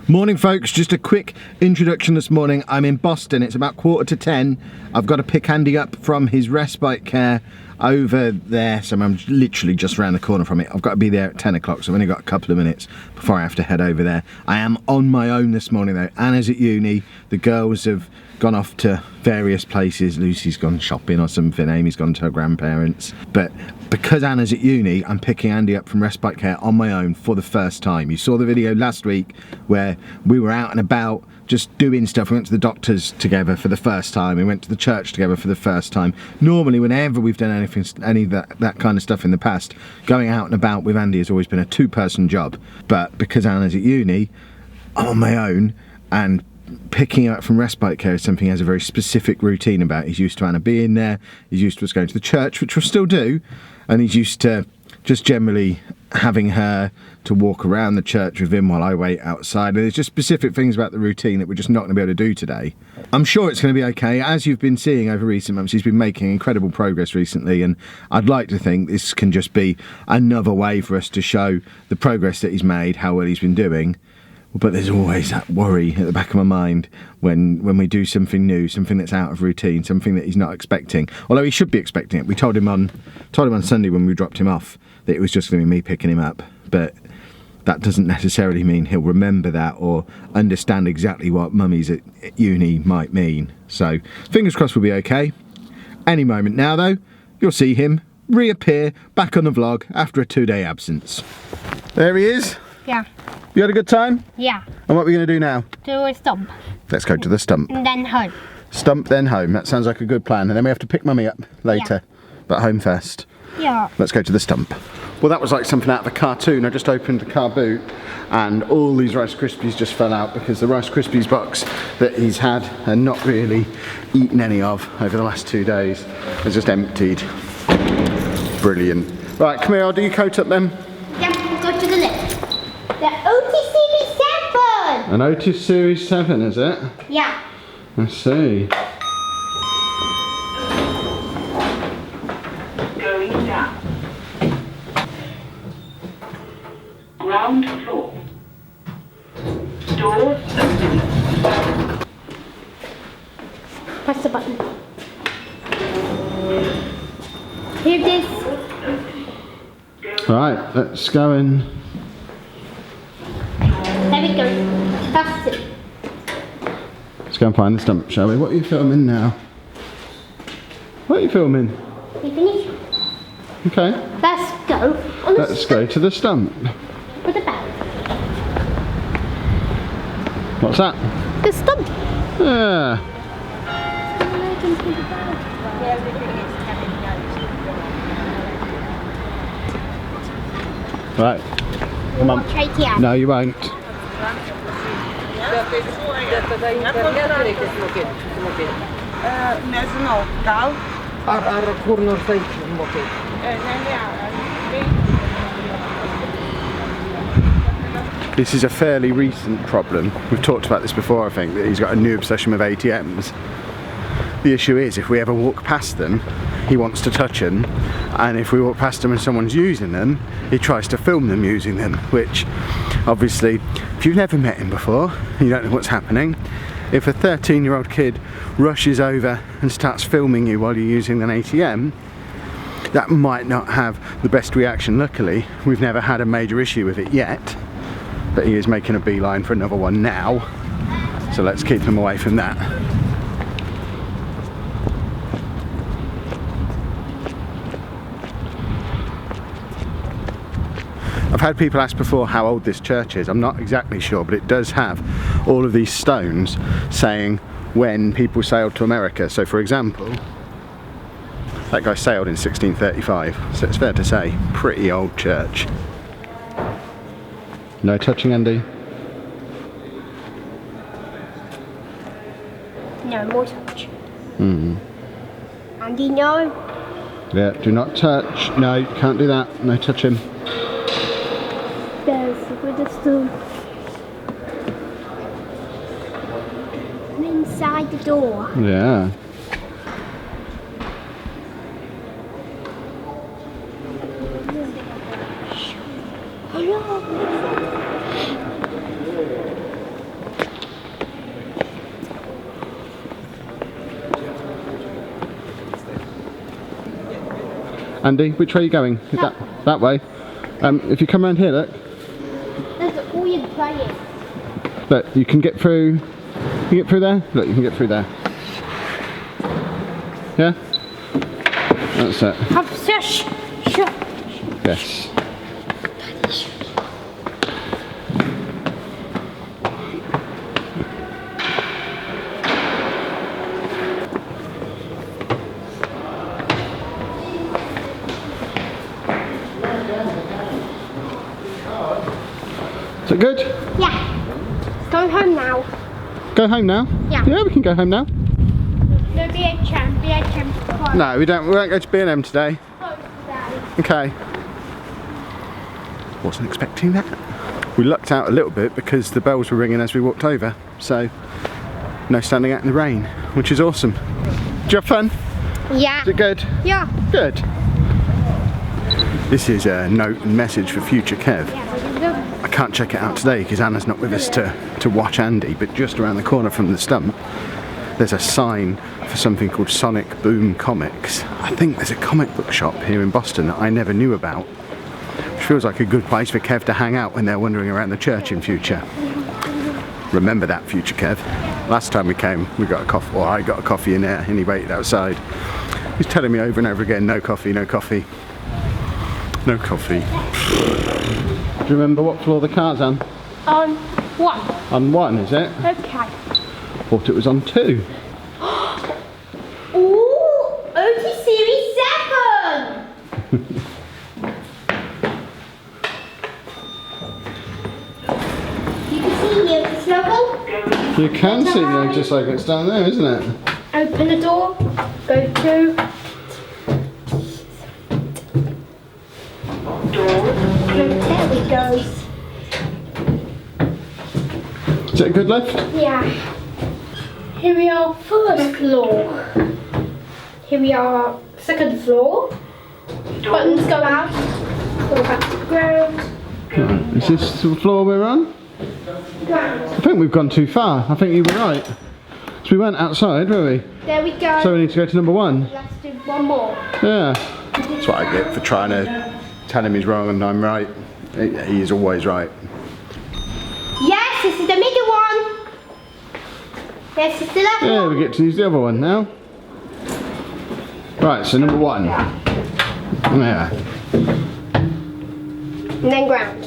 Morning folks, just a quick introduction this morning. I'm in Boston, it's about 10:15. I've got to pick Andy up from his respite care over there, so I'm literally just around the corner from it. I've got to be there at 10 o'clock, so I've only got a couple of minutes before I have to head over there. I am on my own this morning though. Anna's at uni, the girls have gone off to various places. Lucy's gone shopping or something, Amy's gone to her grandparents. But because Anna's at uni, I'm picking Andy up from respite care on my own for the first time. You saw the video last week where we were out and about just doing stuff. We went to the doctors together for the first time. We went to the church together for the first time. Normally, whenever we've done any of that kind of stuff in the past, going out and about with Andy has always been a two-person job. But because Anna's at uni, I'm on my own, and picking up from respite care is something he has a very specific routine about. He's used to Anna being there, he's used to us going to the church, which we'll still do, and he's used to just generally having her to walk around the church with him while I wait outside. And there's just specific things about the routine that we're just not going to be able to do today. I'm sure it's going to be okay. As you've been seeing over recent months, he's been making incredible progress recently, and I'd like to think this can just be another way for us to show the progress that he's made, how well he's been doing. But there's always that worry at the back of my mind when we do something new, something that's out of routine, something that he's not expecting. Although he should be expecting it. We told him on Sunday when we dropped him off that it was just going to be me picking him up. But that doesn't necessarily mean he'll remember that or understand exactly what mummies at uni might mean. So fingers crossed we'll be okay. Any moment now though, you'll see him reappear back on the vlog after a 2-day absence. There he is. Yeah. You had a good time? Yeah. And what are we going to do now? Do a stump. Let's go to the stump. And then home. Stump, then home. That sounds like a good plan. And then we have to pick mummy up later. Yeah. But home first. Yeah. Let's go to the stump. Well, that was like something out of a cartoon. I just opened the car boot and all these Rice Krispies just fell out because the Rice Krispies box that he's had and not really eaten any of over the last 2 days has just emptied. Brilliant. Right, come here, I'll do your coat up then. Yeah, we'll go to the lift. The Otis Series 7! An Otis Series 7, is it? Yeah. I see. Going down. Ground floor. Doors open. Press the button. Here it is. Right, let's go in. There we go. That's it. Let's go and find the stump, shall we? What are you filming now? What are you filming? We finished. Okay. Let's go. Let's go to the stump. Put the bell. What's that? The stump. Yeah. Right. Come on. Try it out. No, you won't. Ne znam, da li? This is a fairly recent problem. We've talked about this before, I think, that he's got a new obsession with ATMs. The issue is, if we ever walk past them, he wants to touch them, and if we walk past them and someone's using them, he tries to film them using them, which obviously, if you've never met him before, you don't know what's happening. If a 13-year-old kid rushes over and starts filming you while you're using an ATM, that might not have the best reaction. Luckily, we've never had a major issue with it yet, but he is making a beeline for another one now, so let's keep him away from that. I've had people ask before how old this church is. I'm not exactly sure, but it does have all of these stones saying when people sailed to America. So for example, that guy sailed in 1635, so it's fair to say, pretty old church. No touching, Andy? No more touch. Mm. Andy, no. Yeah, do not touch. No, can't do that. No touching. There's with the stool. I'm inside the door. Yeah. Andy, which way are you going? That way. If you come around here, look. That's all you're playing. Look, you can get through. You can get through there? Look, you can get through there. Yeah? That's it. Shush. Yes. Is it good? Yeah. Going home now. Go home now? Yeah. Yeah, we can go home now. No, BHM. No, we won't go to B&M today. Okay. Wasn't expecting that. We lucked out a little bit because the bells were ringing as we walked over, so no standing out in the rain, which is awesome. Did you have fun? Yeah. Is it good? Yeah. Good. This is a note and message for future Kev. I can't check it out today because Anna's not with us to watch Andy, but just around the corner from the Stump there's a sign for something called Sonic Boom Comics. I think there's a comic book shop here in Boston that I never knew about, which feels like a good place for Kev to hang out when they're wandering around the church in future. Remember that, future Kev. Last time we came, we got a coffee, or I got a coffee in there and he waited outside. He's telling me over and over again, no coffee, no coffee. No coffee. Do you remember what floor the car's on? On 1. On 1, is it? Okay. Thought it was on 2. Ooh, OT Series 7! You can see the Otis logo. You can see them just like it's down there, isn't it? Open the door. Go to. There we go. Is it a good lift? Yeah. Here we are, first floor. Here we are, second floor. Buttons go out. Go back to the ground. Right. Is this the floor we're on? Ground. I think we've gone too far. I think you were right. So we went outside, were we? There we go. So we need to go to number 1. Let's do one more. Yeah. That's what I get for trying to tell him he's wrong and I'm right. He is always right. Yes, this is the middle one. This is the left Yeah, one. we get to use the other one now. Right, so number 1. Yeah. And then ground.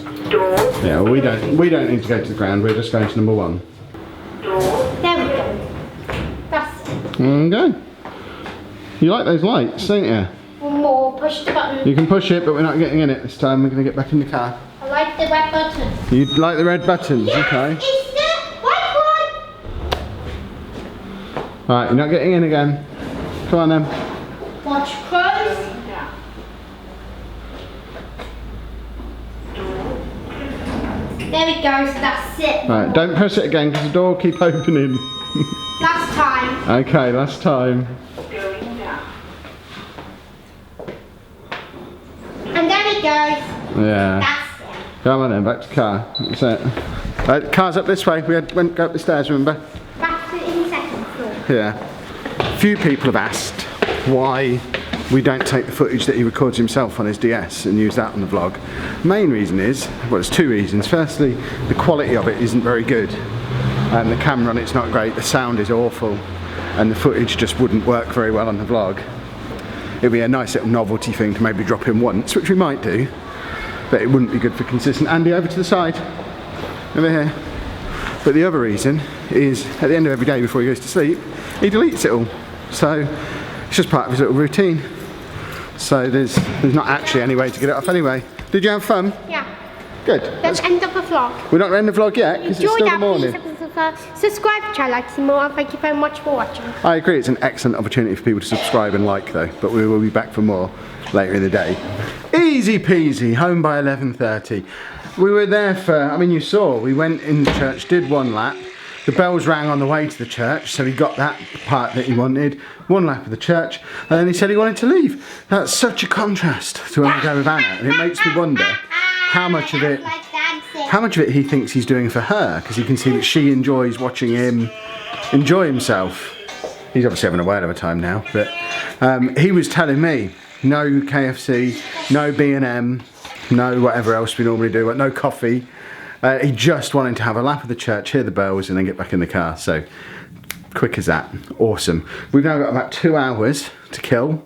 Yeah, well, we don't need to go to the ground, we're just going to number 1. There we go. That's it. Okay. You like those lights, don't you? One more. Push the button. You can push it, but we're not getting in it this time. We're going to get back in the car. I like the red button. You like the red buttons, Yes, okay. it's the white one. Right, you're not getting in again. Come on then. Watch close. There we go, so that's it. Right, don't press it again because the door will keep opening. Last time. Okay, last time. And there we go. Yeah. That's it. Come on then, back to the car. That's it. Right, the car's up this way. We went go up the stairs, remember? Back to the second floor. Yeah. Few people have asked why we don't take the footage that he records himself on his DS and use that on the vlog. Main reason is, well, there's 2 reasons. Firstly, the quality of it isn't very good. And the camera on it's not great, the sound is awful, and the footage just wouldn't work very well on the vlog. It'd be a nice little novelty thing to maybe drop in once, which we might do, but it wouldn't be good for consistent. Andy, over to the side. Over here. But the other reason is, at the end of every day before he goes to sleep, he deletes it all. So, it's just part of his little routine. So there's not actually any way to get it off anyway. Did you have fun? Yeah. Good. Let's end up the vlog. We're not ending the vlog yet, because it's still the morning. Subscribe if you like to see more, and thank you very much for watching. I agree, it's an excellent opportunity for people to subscribe and like though, but we will be back for more later in the day. Easy peasy, home by 11:30. We were there for, I mean you saw, we went in the church, did 1 lap, the bells rang on the way to the church, so he got that part that he wanted, 1 lap of the church, and then he said he wanted to leave. That's such a contrast to when we go with Anna, and it makes me wonder how much of it he thinks he's doing for her, because you can see that she enjoys watching him enjoy himself. He's obviously having a whale of a time now, but he was telling me no KFC, no B&M, no whatever else we normally do, but no coffee. He just wanted to have a lap of the church, hear the bells, and then get back in the car. So, quick as that. Awesome. We've now got about 2 hours to kill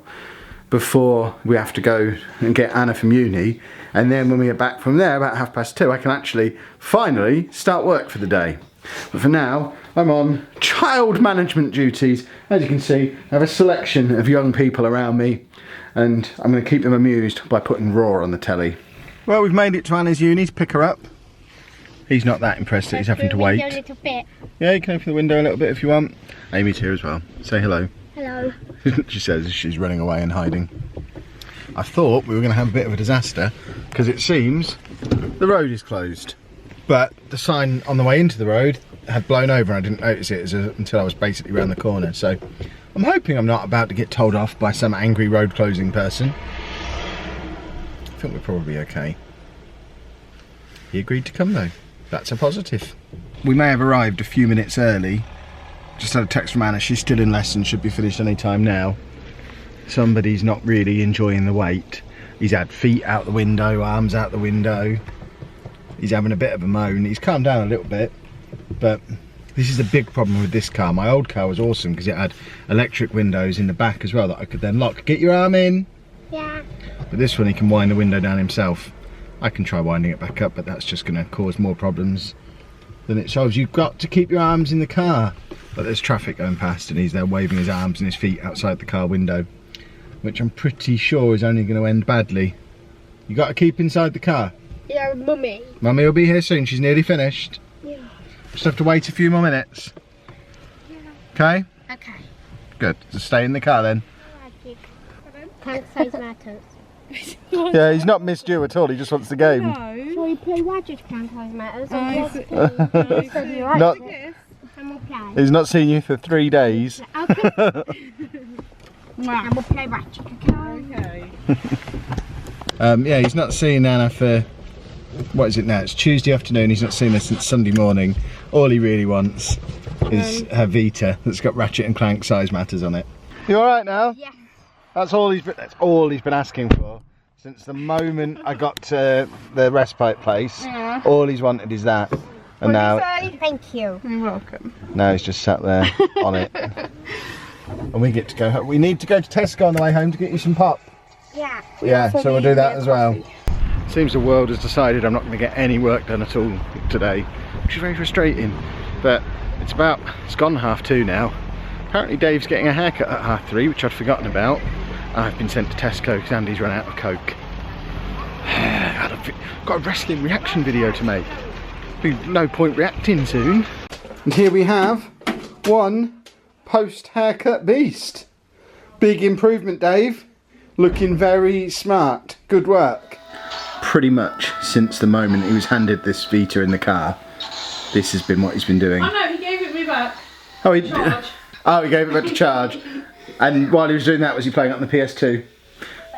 before we have to go and get Anna from uni. And then when we get back from there, about 2:30, I can actually finally start work for the day. But for now, I'm on child management duties. As you can see, I have a selection of young people around me, and I'm going to keep them amused by putting Raw on the telly. Well, we've made it to Anna's uni to pick her up. He's not that impressed that he's having to wait. A little bit. Yeah, you can open the window a little bit if you want. Amy's here as well. Say hello. Hello. She says as she's running away and hiding. I thought we were going to have a bit of a disaster because it seems the road is closed. But the sign on the way into the road had blown over and I didn't notice it until I was basically around the corner. So I'm hoping I'm not about to get told off by some angry road closing person. I think we're probably okay. He agreed to come though. That's a positive. We may have arrived a few minutes early. Just had a text from Anna, she's still in lesson, should be finished any time now. Somebody's not really enjoying the wait. He's had feet out the window, arms out the window. He's having a bit of a moan. He's calmed down a little bit, but this is a big problem with this car. My old car was awesome because it had electric windows in the back as well that I could then lock. Get your arm in. Yeah. But this one he can wind the window down himself. I can try winding it back up, but that's just going to cause more problems than it solves. You've got to keep your arms in the car. But there's traffic going past and he's there waving his arms and his feet outside the car window, which I'm pretty sure is only going to end badly. You got to keep inside the car. Yeah, Mummy. Mummy will be here soon, she's nearly finished. Yeah. Just have to wait a few more minutes. Yeah. Okay? Okay. Good, just stay in the car then. Can't size matters. Yeah, he's not missed you at all, he just wants the game. No. So we play Magic Can't Size Matters. Not, And we'll play. he's not seen you for 3 days. Okay. And we'll play Ratchet. Okay. Yeah, he's not seen Anna for, what is it now? It's Tuesday afternoon, he's not seen her since Sunday morning. All he really wants is her Vita that's got Ratchet and Clank size matters on it. You alright now? Yeah. That's all he's been asking for since the moment I got to the Respite place. Yeah. All he's wanted is that. And now, Thank you. You're welcome. now he's just sat there on it. And we get to go home. We need to go to Tesco on the way home to get you some pop. Yeah. Yeah, so we'll do that as well. Seems the world has decided I'm not going to get any work done at all today, which is very frustrating. But it's gone 2:30 now. Apparently Dave's getting a haircut at 3:30, which I'd forgotten about. And I've been sent to Tesco because Andy's run out of Coke. I've got a wrestling reaction video to make. Be no point reacting soon. And here we have one post-haircut beast. Big improvement, Dave. Looking very smart. Good work. Pretty much since the moment he was handed this Vita in the car, this has been what he's been doing. Oh no, he gave it me back. Oh, he gave it back to charge. And while he was doing that, was he playing it on the PS2?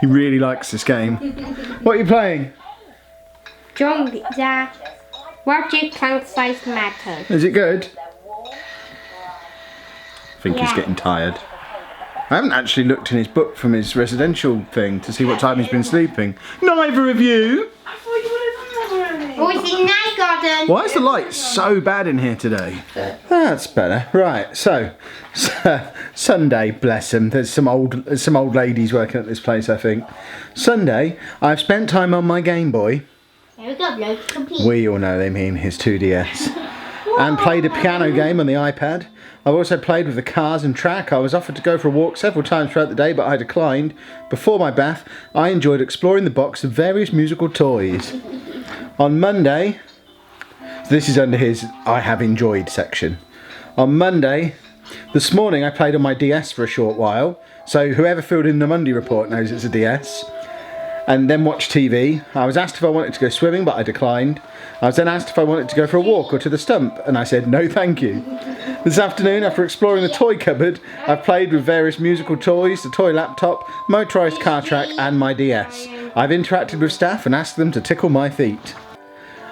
He really likes this game. What are you playing? The Magic Can't Size Matters. Is it good? I think he's getting tired. I haven't actually looked in his book from his residential thing to see what time he's been sleeping. Neither of you! I thought you would have done that already. Oh, it's in night garden. Why is the light so bad in here today? That's better. Right, so Sunday, bless them. There's some old ladies working at this place, I think. Sunday, I've spent time on my Game Boy. There we go, no complete. We all know they mean his 2DS. And played a piano game on the iPad. I've also played with the cars and track. I was offered to go for a walk several times throughout the day, but I declined. Before my bath, I enjoyed exploring the box of various musical toys. On Monday, this is under his I have enjoyed section. On Monday, this morning I played on my DS for a short while. So whoever filled in the Monday report knows it's a DS. And then watched TV. I was asked if I wanted to go swimming, but I declined. I was then asked if I wanted to go for a walk or to the Stump, and I said no thank you. This afternoon, after exploring the toy cupboard, I've played with various musical toys, the toy laptop, motorised car track and my DS. I've interacted with staff and asked them to tickle my feet.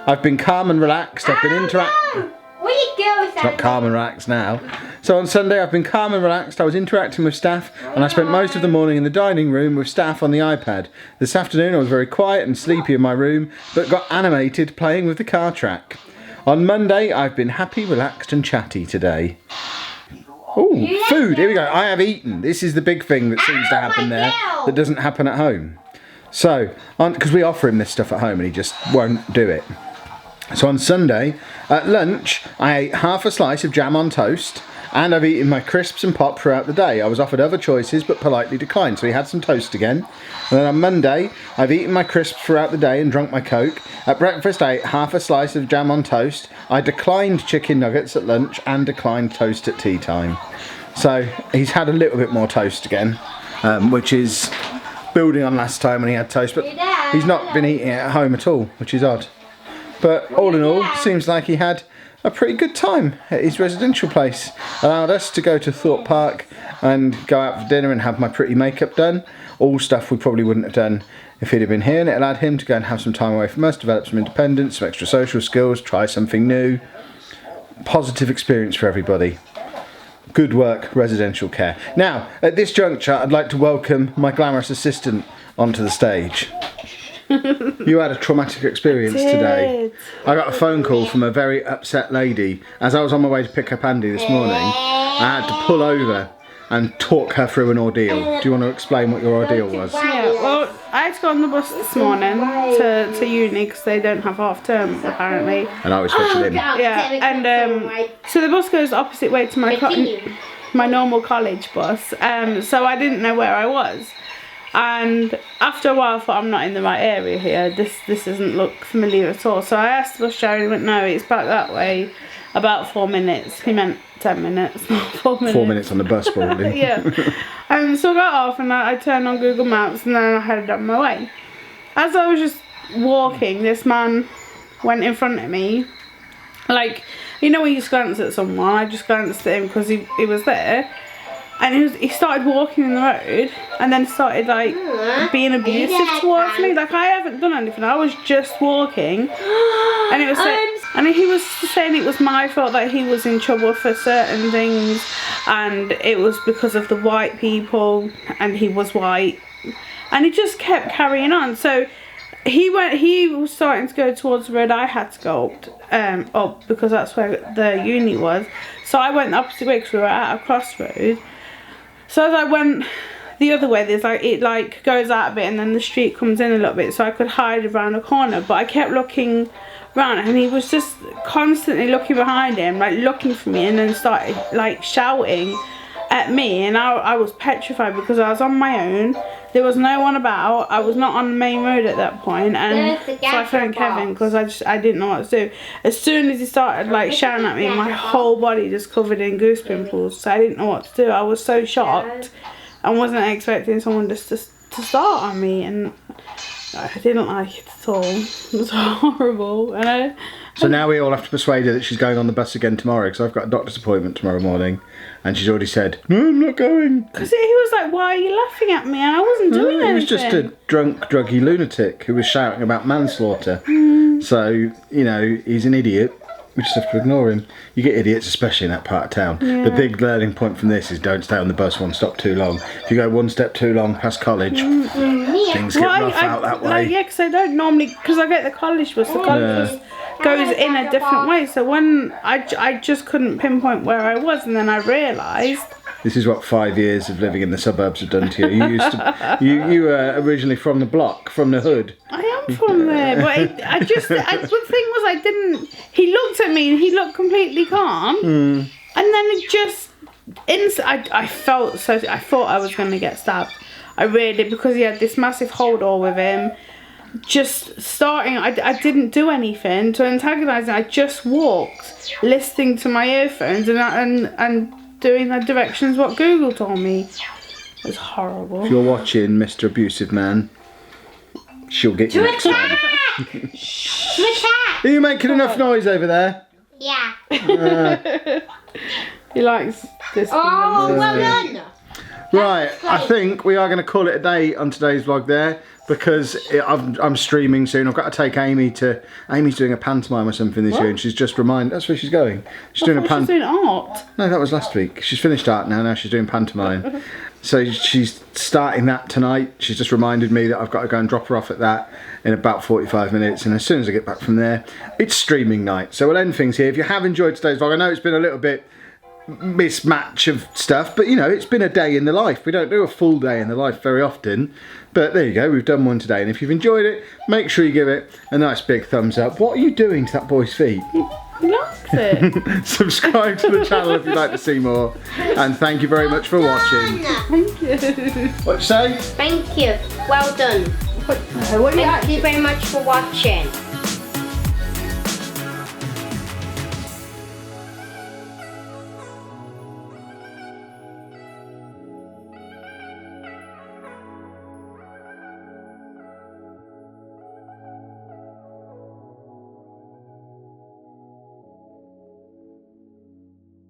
I've been calm and relaxed. I've been interacting. Where are you It's not calm and relaxed now. So on Sunday I've been calm and relaxed. I was interacting with staff and I spent most of the morning in the dining room with staff on the iPad. This afternoon I was very quiet and sleepy in my room, but got animated playing with the car track. On Monday I've been happy, relaxed and chatty today. Oh, food, here we go. I have eaten. This is the big thing that seems to happen there that doesn't happen at home. So, because we offer him this stuff at home and he just won't do it. So on Sunday, at lunch, I ate half a slice of jam on toast and I've eaten my crisps and pop throughout the day. I was offered other choices but politely declined, so he had some toast again. And then on Monday, I've eaten my crisps throughout the day and drunk my Coke. At breakfast, I ate half a slice of jam on toast. I declined chicken nuggets at lunch and declined toast at tea time. So he's had a little bit more toast again, which is building on last time when he had toast, but he's not been eating it at home at all, which is odd. But all in all, seems like he had a pretty good time at his residential place. Allowed us to go to Thorpe Park and go out for dinner and have my pretty makeup done. All stuff we probably wouldn't have done if he'd have been here, and it allowed him to go and have some time away from us, develop some independence, some extra social skills, try something new. Positive experience for everybody. Good work, residential care. Now, at this juncture, I'd like to welcome my glamorous assistant onto the stage. You had a traumatic experience today. I got a phone call from a very upset lady. As I was on my way to pick up Andy this morning, I had to pull over and talk her through an ordeal. Do you want to explain what your ordeal was? Yeah, well, I had to go on the bus this morning to uni because they don't have half term apparently. And I was fetching him. Yeah, and so the bus goes the opposite way to my normal college bus. So I didn't know where I was. And after a while I thought, I'm not in the right area here, this doesn't look familiar at all. So I asked the bus driver and he went, no, it's back that way, about 4 minutes. He meant 10 minutes, not 4 minutes. 4 minutes on the bus probably. Yeah. So I got off and I turned on Google Maps and then I headed on my way. As I was just walking, this man went in front of me. Like, you know when you just glance at someone, I just glanced at him because he was there. And he started walking in the road and then started like being abusive towards me. Like, I haven't done anything, I was just walking. And it was and he was saying it was my fault that he was in trouble for certain things, and it was because of the white people and he was white. And he just kept carrying on. So he was starting to go towards the road I had to go up because that's where the uni was. So I went the opposite way because we were at a crossroad. So as I went the other way, there's like, it like goes out a bit and then the street comes in a little bit, so I could hide around a corner. But I kept looking around and he was just constantly looking behind him, like looking for me, and then started like shouting at me. And I was petrified because I was on my own. There was no one about. I was not on the main road at that point, and so I phoned Kevin because I didn't know what to do. As soon as he started like shouting at me, my whole body just covered in goose pimples, so I didn't know what to do. I was so shocked and wasn't expecting someone just to start on me, and I didn't like it at all. It was horrible. And so now we all have to persuade her that she's going on the bus again tomorrow, because I've got a doctor's appointment tomorrow morning, and she's already said, no, I'm not going. Because he was like, why are you laughing at me? And I wasn't doing anything. He was just a drunk, druggy lunatic who was shouting about manslaughter. So, you know, he's an idiot. We just have to ignore him. You get idiots, especially in that part of town. Yeah. The big learning point from this is don't stay on the bus one stop too long. If you go one step too long past college, things get rough out that way. Like, yeah, because I don't normally, because I get the college bus. The college bus goes in a different way. So when I just couldn't pinpoint where I was, and then I realised. This is what 5 years of living in the suburbs have done to you. You used to, you were originally from the block, from the hood. I am from there, but the thing was, he looked at me and he looked completely calm, and then it just, I felt so, I thought I was going to get stabbed. I really did, because he had this massive hold all with him. Just starting, I didn't do anything to antagonise him. I just walked, listening to my earphones and doing the directions what Google told me. It was horrible. If you're watching, Mr. Abusive Man, she'll get you next time. Are you making enough noise over there? Yeah. He likes this. Oh, well done. Right, I think we are going to call it a day on today's vlog there. because I'm streaming soon. I've got to take Amy's doing a pantomime or something this year, and she's just reminded. That's where she's going. She's doing a She's doing art. No, that was last week. She's finished art now. Now she's doing pantomime. So she's starting that tonight. She's just reminded me that I've got to go and drop her off at that in about 45 minutes. And as soon as I get back from there, it's streaming night. So we'll end things here. If you have enjoyed today's vlog, I know it's been a little bit mismatch of stuff, but you know, it's been a day in the life. We don't do a full day in the life very often, but there you go, we've done one today. And if you've enjoyed it, make sure you give it a nice big thumbs up. What are you doing to that boy's feet? He likes it. Subscribe to the channel if you'd like to see more, and thank you very much for watching. Thank you. What you say? Thank you. Well done. What Thank you very much for watching.